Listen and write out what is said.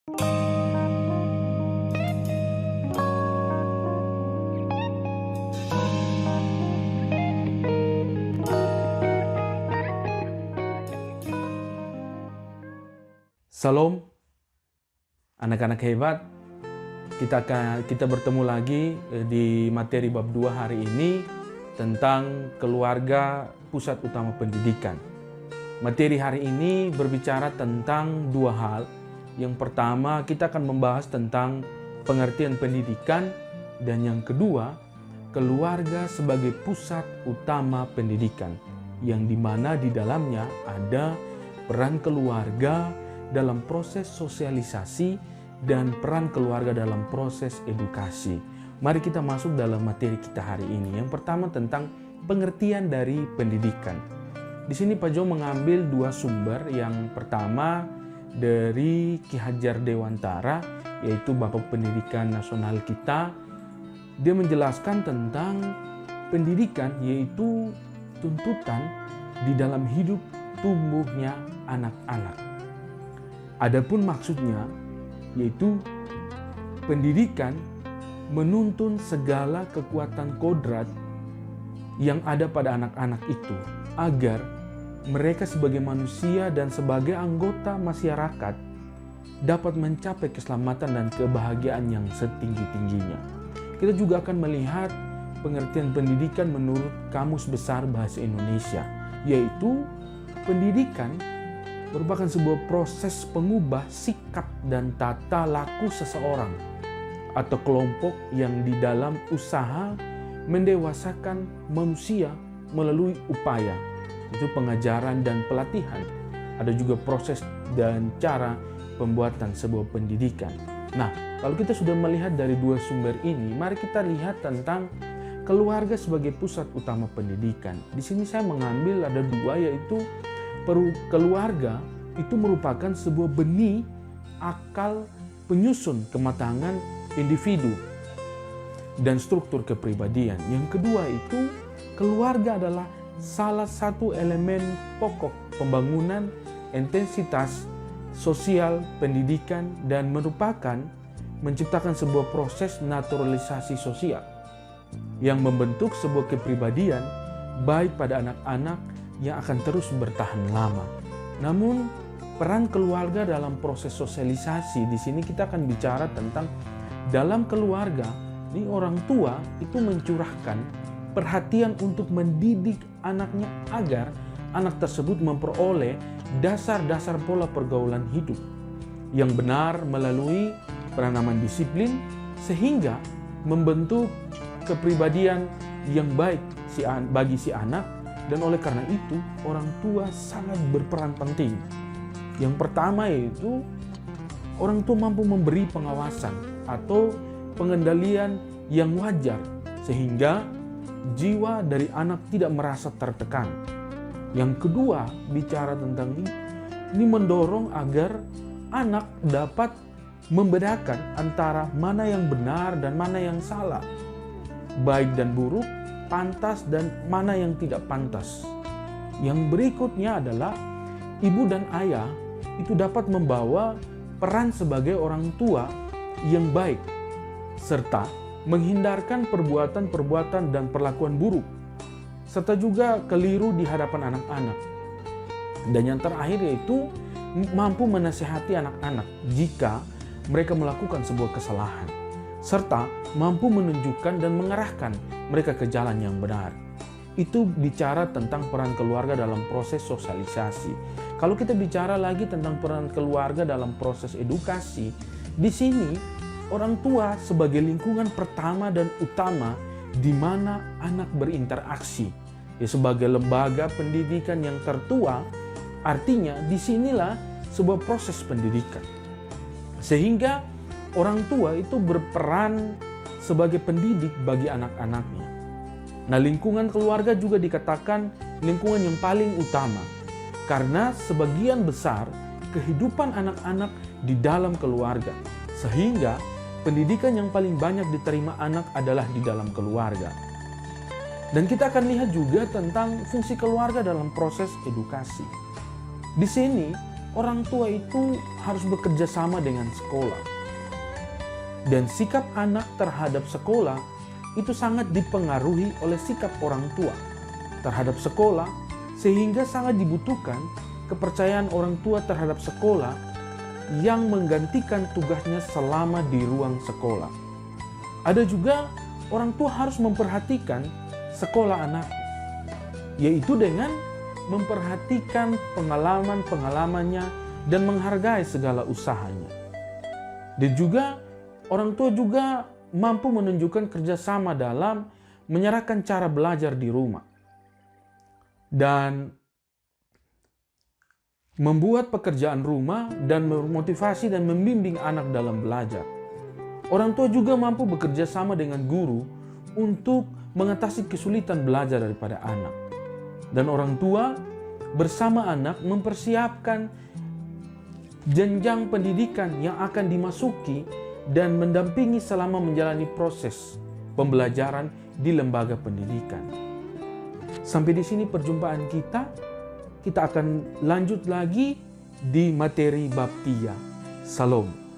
Salam, anak-anak hebat. Kita bertemu lagi di materi bab 2 hari ini tentang keluarga pusat utama pendidikan. Materi hari ini berbicara tentang dua hal. Yang pertama, kita akan membahas tentang pengertian pendidikan, dan yang kedua, keluarga sebagai pusat utama pendidikan, yang dimana di dalamnya ada peran keluarga dalam proses sosialisasi dan peran keluarga dalam proses edukasi. Mari kita masuk dalam materi kita hari ini. Yang pertama tentang pengertian dari pendidikan. Di sini Pak Jo mengambil dua sumber. Yang pertama dari Ki Hajar Dewantara, yaitu Bapak Pendidikan Nasional kita. Dia menjelaskan tentang pendidikan, yaitu tuntutan di dalam hidup tumbuhnya anak-anak. Adapun maksudnya, yaitu pendidikan menuntun segala kekuatan kodrat yang ada pada anak-anak itu, agar mereka sebagai manusia dan sebagai anggota masyarakat dapat mencapai keselamatan dan kebahagiaan yang setinggi-tingginya. Kita juga akan melihat pengertian pendidikan menurut Kamus Besar Bahasa Indonesia, yaitu pendidikan merupakan sebuah proses pengubah sikap dan tata laku seseorang atau kelompok yang di dalam usaha mendewasakan manusia melalui upaya, itu pengajaran dan pelatihan. Ada juga proses dan cara pembuatan sebuah pendidikan. Nah, kalau kita sudah melihat dari dua sumber ini, mari kita lihat tentang keluarga sebagai pusat utama pendidikan. Di sini saya mengambil ada dua, yaitu keluarga itu merupakan sebuah benih akal penyusun kematangan individu dan struktur kepribadian. Yang kedua itu, keluarga adalah salah satu elemen pokok pembangunan intensitas sosial pendidikan dan merupakan menciptakan sebuah proses naturalisasi sosial yang membentuk sebuah kepribadian baik pada anak-anak yang akan terus bertahan lama. Namun peran keluarga dalam proses sosialisasi, di sini kita akan bicara tentang dalam keluarga, ini orang tua itu mencurahkan perhatian untuk mendidik anaknya agar anak tersebut memperoleh dasar-dasar pola pergaulan hidup yang benar melalui penanaman disiplin sehingga membentuk kepribadian yang baik bagi si anak. Dan oleh karena itu, orang tua sangat berperan penting. Yang pertama yaitu, orang tua mampu memberi pengawasan atau pengendalian yang wajar, sehingga jiwa dari anak tidak merasa tertekan. Yang kedua, bicara tentang ini mendorong agar anak dapat membedakan antara mana yang benar dan mana yang salah, baik dan buruk, pantas dan mana yang tidak pantas. Yang berikutnya adalah ibu dan ayah itu dapat membawa peran sebagai orang tua yang baik serta menghindarkan perbuatan-perbuatan dan perlakuan buruk serta juga keliru di hadapan anak-anak. Dan yang terakhir yaitu mampu menasihati anak-anak jika mereka melakukan sebuah kesalahan serta mampu menunjukkan dan mengarahkan mereka ke jalan yang benar. Itu bicara tentang peran keluarga dalam proses sosialisasi. Kalau kita bicara lagi tentang peran keluarga dalam proses edukasi, di sini orang tua sebagai lingkungan pertama dan utama di mana anak berinteraksi. Ya, sebagai lembaga pendidikan yang tertua, artinya disinilah sebuah proses pendidikan. Sehingga orang tua itu berperan sebagai pendidik bagi anak-anaknya. Nah, lingkungan keluarga juga dikatakan lingkungan yang paling utama karena sebagian besar kehidupan anak-anak di dalam keluarga, sehingga pendidikan yang paling banyak diterima anak adalah di dalam keluarga. Dan kita akan lihat juga tentang fungsi keluarga dalam proses edukasi. Di sini orang tua itu harus bekerja sama dengan sekolah. Dan sikap anak terhadap sekolah itu sangat dipengaruhi oleh sikap orang tua terhadap sekolah, sehingga sangat dibutuhkan kepercayaan orang tua terhadap sekolah yang menggantikan tugasnya selama di ruang sekolah. Ada juga orang tua harus memperhatikan sekolah anak, yaitu dengan memperhatikan pengalaman-pengalamannya dan menghargai segala usahanya. Dan juga orang tua juga mampu menunjukkan kerjasama dalam menyerahkan cara belajar di rumah dan membuat pekerjaan rumah dan memotivasi dan membimbing anak dalam belajar. Orang tua juga mampu bekerja sama dengan guru untuk mengatasi kesulitan belajar daripada anak. Dan orang tua bersama anak mempersiapkan jenjang pendidikan yang akan dimasuki dan mendampingi selama menjalani proses pembelajaran di lembaga pendidikan. Sampai di sini perjumpaan kita. Kita akan lanjut lagi di materi bab 3. Salam.